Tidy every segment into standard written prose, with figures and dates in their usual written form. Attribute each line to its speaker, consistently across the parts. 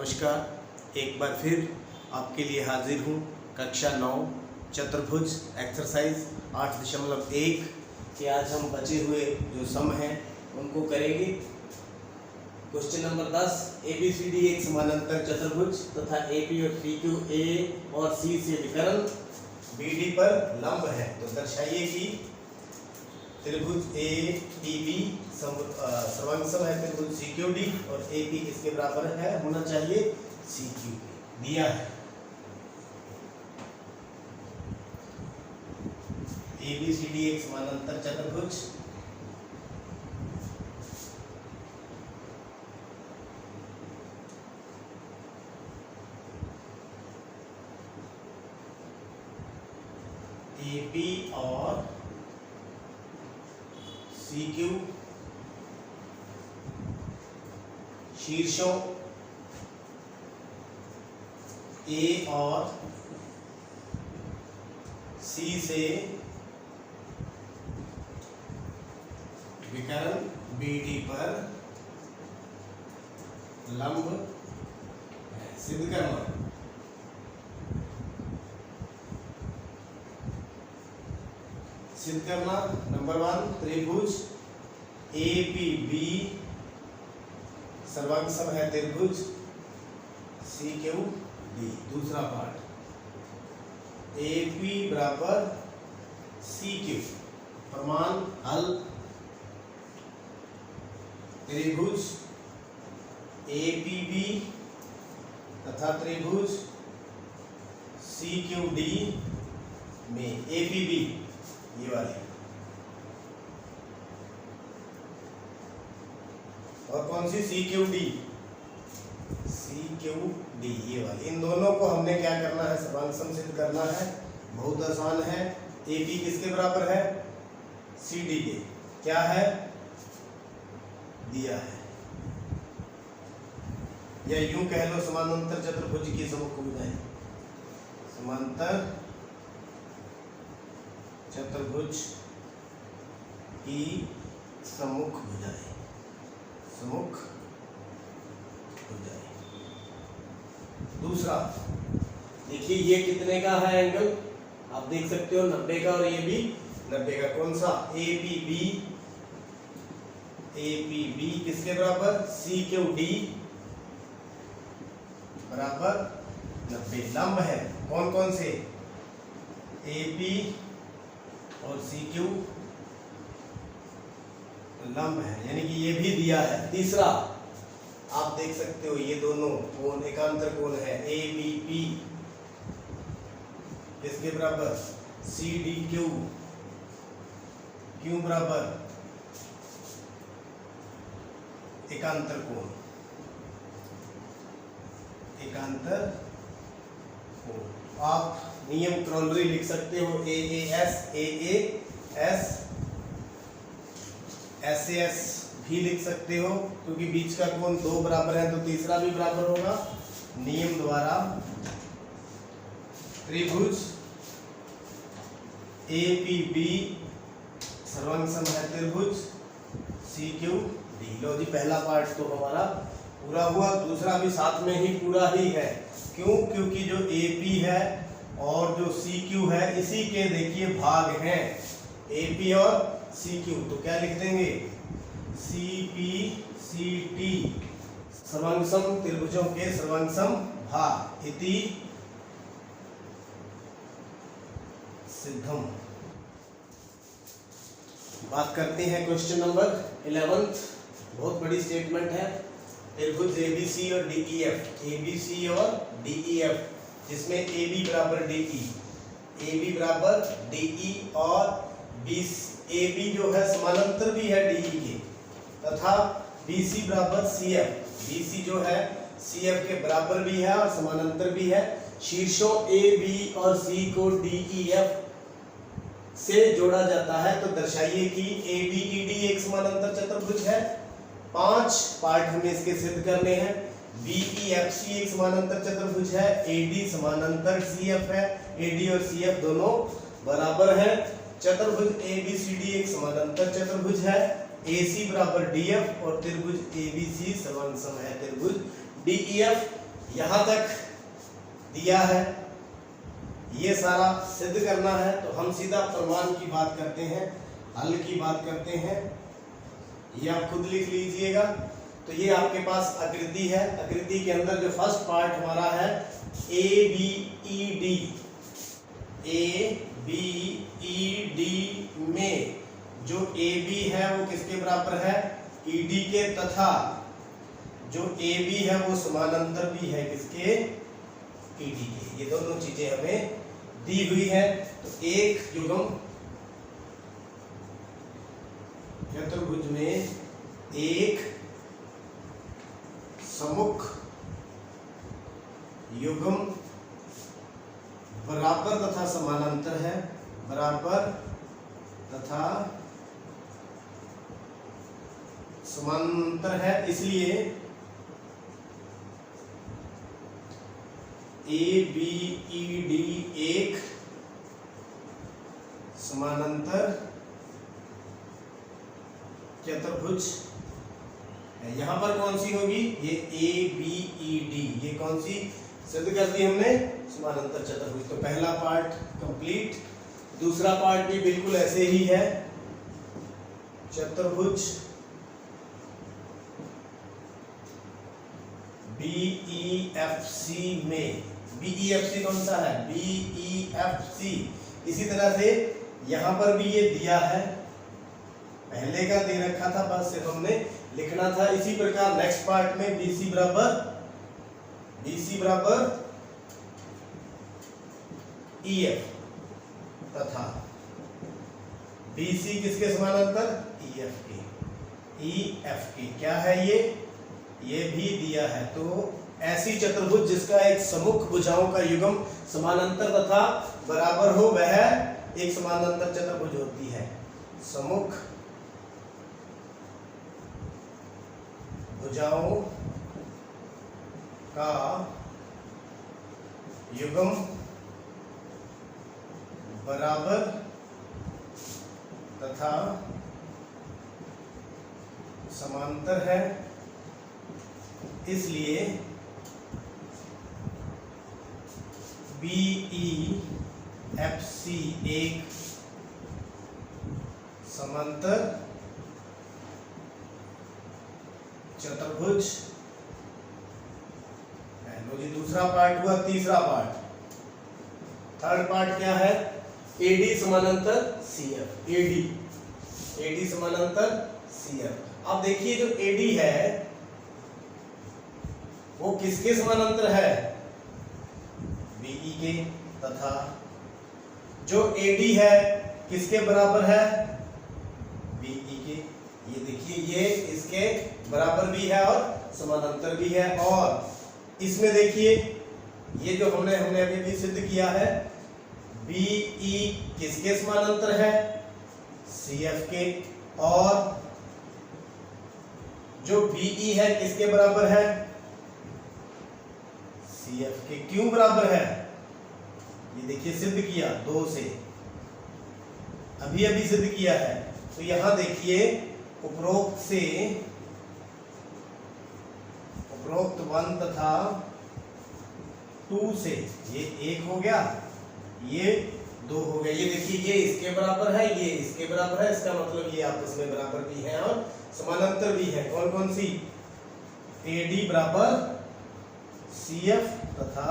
Speaker 1: नमस्कार, एक बार फिर आपके लिए हाजिर हूँ। कक्षा 9 चतुर्भुज एक्सरसाइज 8.1 के आज हम बचे हुए जो सम हैं उनको करेंगे। क्वेश्चन नंबर 10, ABCD एक समानांतर चतुर्भुज तथा AP और PQ A और C से विकर्ण BD पर लंब है, तो दर्शाइए कि त्रिभुज APB सर्वांग है त्रिभुज CQD और AP किसके बराबर है होना चाहिए CQ दिया है। ABCD एक समानांतर चतुर्भुज AP और CQ शीर्षों A और C से विकर्ण BD पर लंब है, सिद्ध करना। सिद्ध करना नंबर 1, त्रिभुज APB सर्वांग सम है त्रिभुज CQD। दूसरा पार्ट AP बराबर CQ प्रमाण हल त्रिभुज APB तथा त्रिभुज CQD में APB ये वाली और कौन सी CQD ये वाली, इन दोनों को हमने क्या करना है सर्वांग सम सिद्ध करना है। बहुत आसान है। AP किसके बराबर है CD के, क्या है दिया है, या यूं कह लो समानांतर चतुर्भुज की सम्मुख भुजाएं, समांतर चतुर्भुज की सम्मुख भुजाएं, सम्मुख भुजाएं। दूसरा देखिए ये कितने का है एंगल, आप देख सकते हो 90 का और ये भी 90 का। कौन सा APB किसके बराबर CQD बराबर 90। लंब है कौन कौन से AP और CQ लंब है, यानी कि ये भी दिया है। तीसरा आप देख सकते हो ये दोनों कोण एकांतर कोण है ABP किसके बराबर CDQ, Q बराबर एकांतर कोण, एकांतर कोण। आप नियम क्रॉलरी लिख सकते हो AAS AAS SAS भी लिख सकते हो, क्योंकि बीच का कोण 2 बराबर है तो तीसरा भी बराबर होगा। नियम द्वारा त्रिभुज APB सर्वांग सम है त्रिभुज CQD। लो जी पहला पार्ट तो हमारा पूरा हुआ, दूसरा भी साथ में ही पूरा ही है। क्यों? क्योंकि जो AP है और जो CQ है इसी के देखिए भाग हैं AP और CQ, तो क्या लिख देंगे CPCT सर्वांग सम त्रिभुजों के सर्वांग सम भाग इति सिद्धम। बात करते हैं क्वेश्चन नंबर 11। बहुत बड़ी स्टेटमेंट है। त्रिभुज ABC और DEF जिसमें AB बराबर DE और AB जो है समानांतर भी है DE के, तथा BC बराबर CF जो है CF के बराबर भी है और समानांतर भी है। शीर्षों AB और C को DEF से जोड़ा जाता है, तो दर्शाइए कि ABED एक समानांतर चतुर्भुज है। 5 पार्ट हमें इसके सिद्ध करने हैं। BEFC एक समानांतर चतुर्भुज है, AD समानांतर CF है, AD और CF दोनों बराबर है। चतुर्भुज ABCD एक समानांतर चतुर्भुज है, AC बराबर DF और त्रिभुज ABC सर्वांग सम है त्रिभुज DEF। यहां तक दिया है, ये सारा सिद्ध करना है, तो हम सीधा प्रमाण की बात करते हैं, हल की बात करते हैं। ये आप खुद लिख लीजिएगा। तो ये आपके पास आकृति है, आकृति के अंदर जो फर्स्ट पार्ट हमारा है ए बी ई डी में जो ए बी है वो किसके बराबर है, ई डी के, तथा जो ए बी है वो समानांतर भी है किसके, ई डी के। ये दोनों चीजें हमें दी हुई है। तो एक युग्म चतुर्भुज में एक समुख युग्म बराबर तथा समानांतर है, बराबर तथा समानांतर है, इसलिए ए बी ई डी एक समानांतर चतुर्भुज है। यहां पर कौन सी होगी, ये ए बी ई डी, ये कौन सी सिद्ध कर दी हमने, समानांतर चतुर्भुज। तो पहला पार्ट कंप्लीट। दूसरा पार्ट भी बिल्कुल ऐसे ही है, चतुर्भुज BEFC में, BEFC कौन सा है, BEFC। इसी तरह से यहां पर भी ये दिया है, पहले का दे रखा था, बस सिर्फ हमने लिखना था। इसी प्रकार नेक्स्ट पार्ट में BC बराबर EF तथा BC किसके समानांतर, EF के। क्या है ये भी दिया है। तो ऐसी चतुर्भुज जिसका एक सम्मुख भुजाओं का युग्म समानांतर तथा बराबर हो, वह एक समानांतर चतुर्भुज होती है। सम्मुख भुजाओं का युग्म बराबर तथा समांतर है, इसलिए BEFC एक समांतर चतुर्भुज है। लो जी, दूसरा पार्ट हुआ। तीसरा पार्ट, थर्ड पार्ट क्या है, AD समानांतर CF। AD समानांतर CF। अब देखिए जो AD है वो किसके समानांतर है, BE के, तथा जो AD है किसके बराबर है, BE के। ये देखिए ये इसके बराबर भी है और समानांतर भी है। और इसमें देखिए ये जो हमने अभी भी सिद्ध किया है, BE किसके समानांतर है, CF के, और जो BE है किसके बराबर है, CF के। क्यों बराबर है, ये देखिए सिद्ध किया 2 से, अभी सिद्ध किया है। तो यहां देखिए उपरोक्त 1 तथा 2 से ये 1 हो गया, ये 2 हो गया। ये देखिए ये इसके बराबर है, ये इसके बराबर है, इसका मतलब ये आपस में बराबर भी है और समानांतर भी है। कौन कौन सी, AD बराबर CF तथा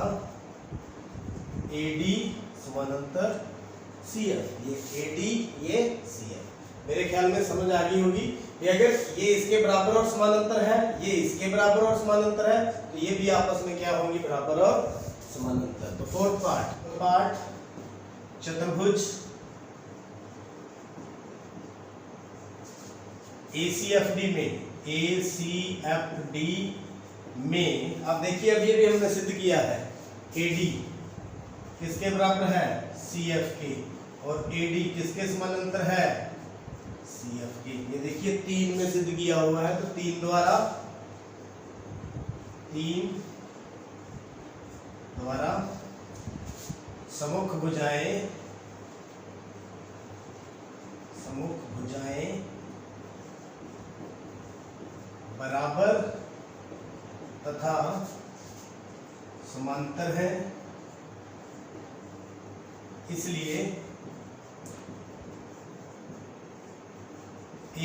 Speaker 1: AD समानांतर CF। ये AD ये CF। मेरे ख्याल में समझ आ गई होगी कि अगर ये इसके बराबर और समानांतर है, ये इसके बराबर और समानांतर है, तो ये भी आपस में क्या होंगी, बराबर और समानांतर। तो फोर्थ पार्ट चतुर्भुज ACFD में अब देखिए अभी हमने सिद्ध किया है, AD किसके बराबर है, CF के, और AD किसके समानांतर है, CF के। ये देखिए 3 में सिद्ध किया हुआ है, तो 3 द्वारा सम्मुख भुजाएं बराबर तथा समांतर है, इसलिए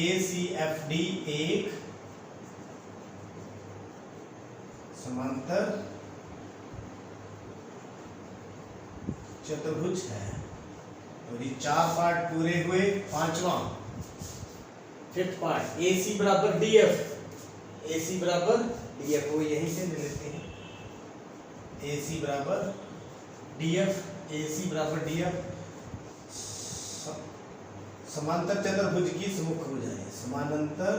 Speaker 1: ACFD एक समांतर चतुर्भुज है। तो ये 4 पार्ट पूरे हुए। पांचवा, फिफ्थ पार्ट, AC बराबर DF, AC बराबर DF, वो यहीं से ले लेते हैं। AC बराबर DF, AC बराबर DF, समांतर चतुर्भुज की समुख भुजाएं, समानांतर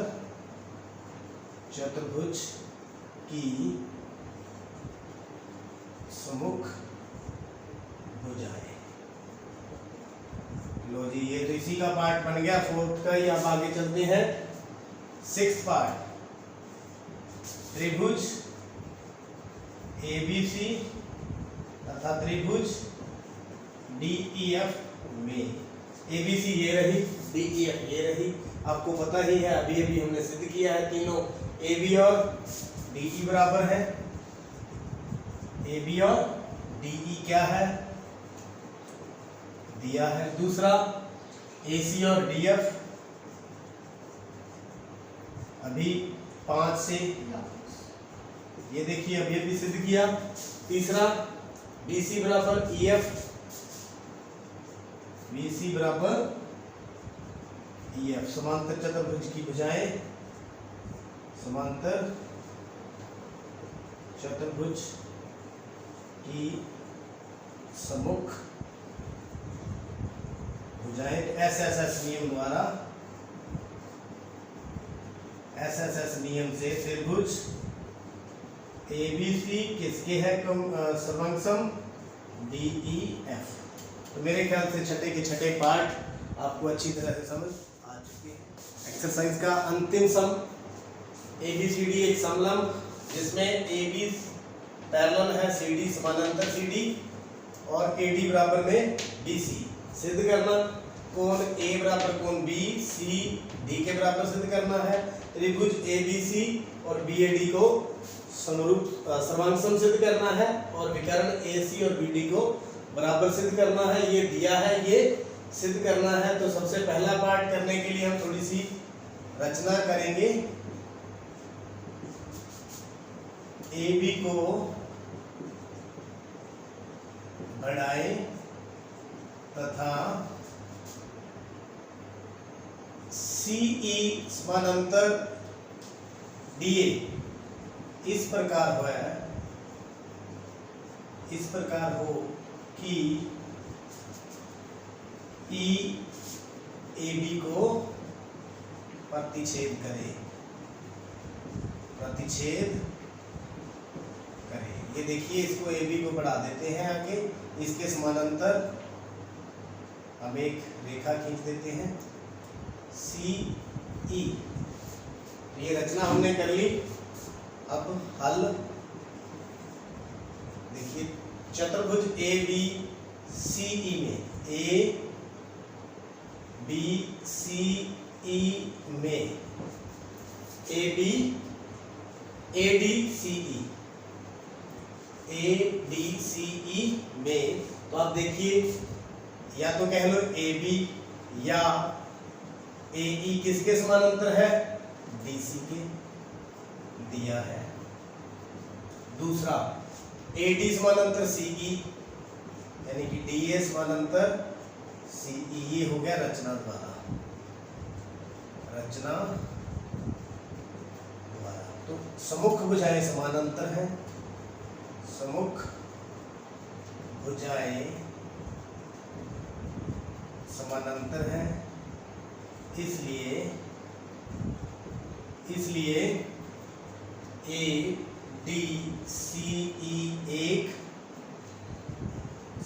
Speaker 1: चतुर्भुज की समुख भुजाएं। लो जी, ये तो इसी का पार्ट बन गया फोर्थ का ही। अब आगे चलते हैं सिक्स्थ पार्ट, त्रिभुज ABC तथा त्रिभुज DEF में ABC ये रही, DEF ये रही। आपको पता ही है, अभी अभी हमने सिद्ध किया है, तीनों AB और DE बराबर है। AB और DE क्या है, दिया है। दूसरा, AC और DF अभी 5 से, ये देखिए अभी अभी सिद्ध किया। तीसरा, BC बराबर EF, BC बराबर EF, समांतर चतुर्भुज की भुजाएं, समांतर चतुर्भुज की सम्मुख भुजाएं। SSS नियम द्वारा, SSS नियम से त्रिभुज ABC किसके है सर्वांगसम, DEF। तो मेरे ख्याल से छठे के छठे पार्ट आपको अच्छी तरह से समझ आ चुके हैं। एक्सरसाइज का अंतिम सम, ABCD एक समलंब जिसमें AB पैरेलल है CD समानांतर CD और AD बराबर में BC। सिद्ध करना, कोण A बराबर कोण B, C D के बराबर सिद्ध करना है। त्रिभुज ABC और BAD को समरूप सर्वांगसम सिद्ध करना है और विकर्ण AC और BD को बराबर सिद्ध करना है। ये दिया है, ये सिद्ध करना है। तो सबसे पहला पार्ट करने के लिए हम थोड़ी सी रचना करेंगे। AB को बढ़ाएं तथा CE समानांतर DA इस प्रकार हो, इस प्रकार हो कि E AB को प्रतिच्छेद करे, प्रतिच्छेद करे। ये देखिए, इसको AB को बढ़ा देते हैं आगे, इसके समानांतर हम एक रेखा खींच देते हैं CE। ये रचना हमने कर ली। अब हल देखिए, चतुर्भुज ABCE में, ABCE में ADCE में, तो आप देखिए, या तो कह लो AB या AE किसके समानांतर है, DC के, दिया है। दूसरा, AD समानांतर CE, यानी कि DA समानांतर CE, ये हो गया रचना द्वारा, रचना द्वारा। तो सम्मुख भुजाएं समानांतर है, सम्मुख भुजाएं समानांतर है, इसलिए ADCE एक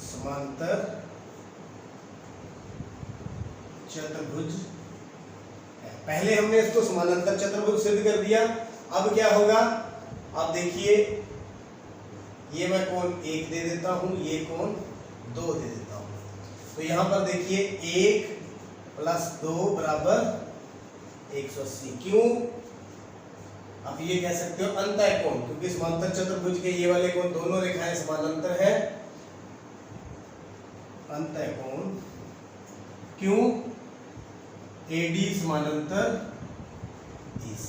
Speaker 1: समांतर चतुर्भुज है। पहले हमने इसको समानांतर चतुर्भुज सिद्ध कर दिया। अब क्या होगा, आप देखिए, ये मैं कोण 1 दे देता हूं, ये कोण 2 दे देता हूं। तो यहां पर देखिए 1 + 2 = 180। क्यों? आप ये कह सकते हो अंतः कोण, क्योंकि समांतर चतुर्भुज के ये वाले कोण दोनों रेखाएं समानांतर है, अंतः कोण। क्यों? AD समानांतर AC।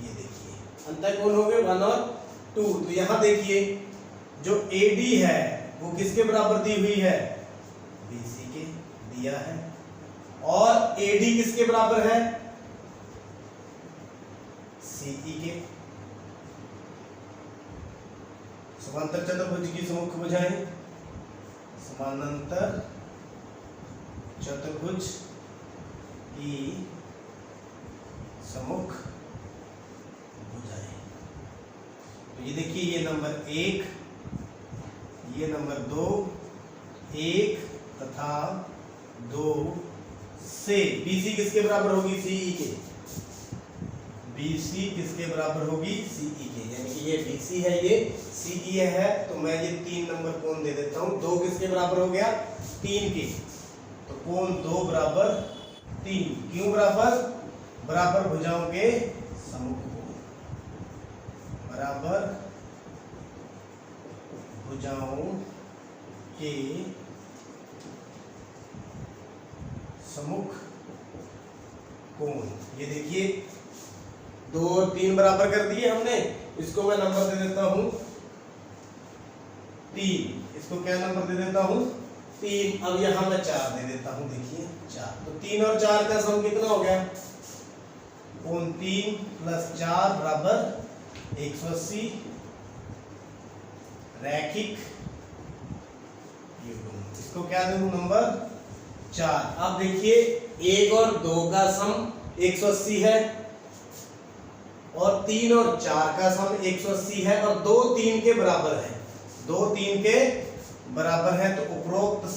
Speaker 1: ये देखिए अंतः कोण हो गए 1 और 2। तो यहां देखिए जो AD है वो किसके बराबर दी हुई है? BC के दिया है। और AD किसके बराबर है? CE के। समांतर चतुर्भुज की सम्मुख भुजाएं, समानांतर चतुर्भुज की सम्मुख भुजाएं। तो ये देखिए ये नंबर 1, ये नंबर 2, 1 तथा 2 से BC किसके बराबर होगी? CE के। BC किसके बराबर होगी? CE के। यानी कि ये BC है, ये CE है, तो मैं ये 3 नंबर कोण दे देता हूं। 2 किसके बराबर हो गया? 3 के। तो कोण 2 बराबर 3। क्यों बराबर? बराबर भुजाओं के सम्मुख कोण, बराबर भुजाओं के सम्मुख कोण। ये देखिए 2 और 3 बराबर कर दिए हमने। इसको मैं नंबर दे देता हूं 3। इसको क्या नंबर दे देता हूं? 3। अब यहां मैं 4 दे देता हूं। देखिए 4। तो 3 और 4 का सम कितना हो गया? कोण 3 प्लस 4 बराबर 180 रैखिक युग्म। इसको क्या दूं? नंबर 4। अब देखिए 1 और 2 का सम 180 है और 3 और 4 का सम 180 है और 2 3 के बराबर है। 2 3 के बराबर है। तो उपरोक्त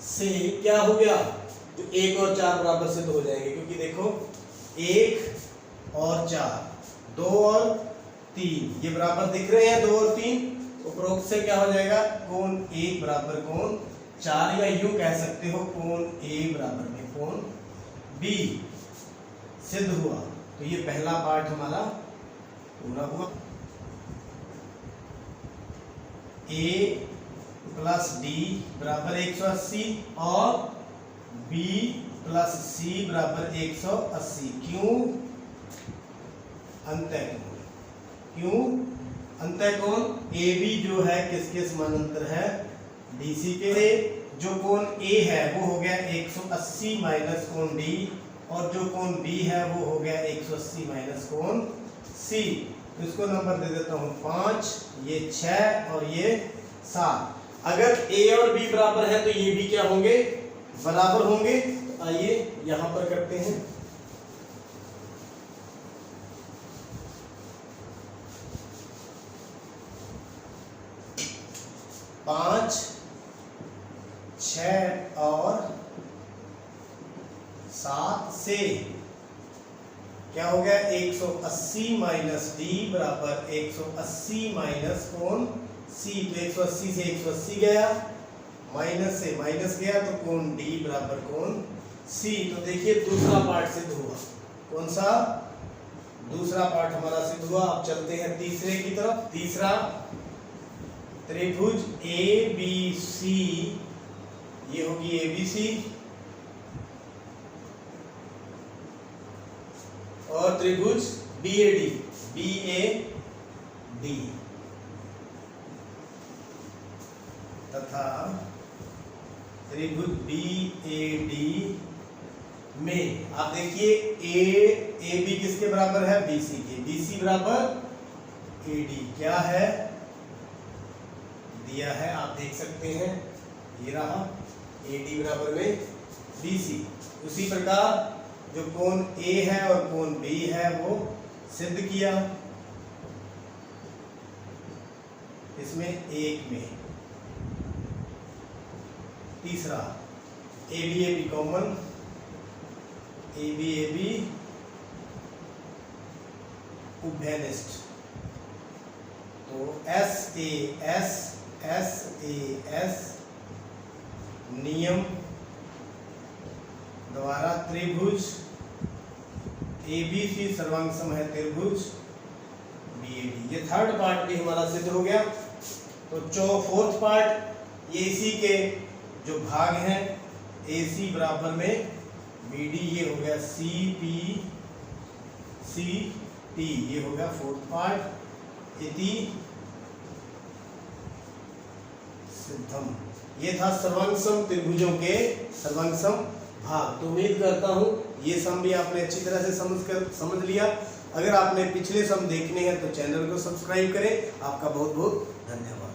Speaker 1: से क्या हो गया? तो 1 और 4 बराबर सिद्ध हो जाएंगे, क्योंकि देखो 1 और 4, 2 और 3 ये बराबर दिख रहे हैं। 2 और 3 उपरोक्त से क्या हो जाएगा? कोण 1 बराबर कोण 4, या यूं कह सकते हो कोण A बराबर में कोण B सिद्ध हुआ। तो ये पहला पार्ट हमारा पूरा हुआ। A प्लस D बराबर 180 और B प्लस C बराबर 180। क्यों? अंतः कोण। क्यों? अंतः कोण AB जो है किसके समानांतर है? BC के। जो कोण A है वो हो गया 180 माइनस कोण D, और जो कोण B है वो हो गया 180 माइनस कोण C। तो इसको नंबर दे देता हूं 5, ये 6 और ये 7। अगर A और B बराबर है तो ये भी क्या होंगे? बराबर होंगे। तो आइए यहां पर करते हैं। पांच, 6 और 7 से क्या हो गया? 180 माइनस D बराबर 180 माइनस कोण C। तो 180 से 180 गया, माइनस से माइनस गया, तो कोण D बराबर कोण C। तो देखिए दूसरा पार्ट सिद्ध हुआ। कौन सा? दूसरा पार्ट हमारा सिद्ध हुआ। अब चलते हैं तीसरे की तरफ। तीसरा त्रिभुज ABC, ये होगी ABC, और त्रिभुज BAD तथा त्रिभुज BAD में आप देखिए AB किसके बराबर है? BC के। BC बराबर AD क्या है? दिया है, आप देख सकते हैं, ये रहा AD बराबर में BC। उसी प्रकार जो कोण A है और कोण B है वो सिद्ध किया। इसमें एक में तीसरा ABAB कॉमन, ABAB उभयनिष्ठ। तो SAS नियम द्वारा त्रिभुज ABC सर्वांग सम है त्रिभुज BAD। ये थर्ड पार्ट भी हमारा सिद्ध हो गया। तो फोर्थ पार्ट AC के जो भाग हैं, AC बराबर में BD, ये हो गया CPCT, ये हो गया फोर्थ पार्ट। इति सिद्धम, ये था सर्वांग सम त्रिभुजों के सर्वांग सम भाग। तो उम्मीद करता हूँ ये सम भी आपने अच्छी तरह से समझ लिया। अगर आपने पिछले सम देखने हैं तो चैनल को सब्सक्राइब करें। आपका बहुत बहुत धन्यवाद।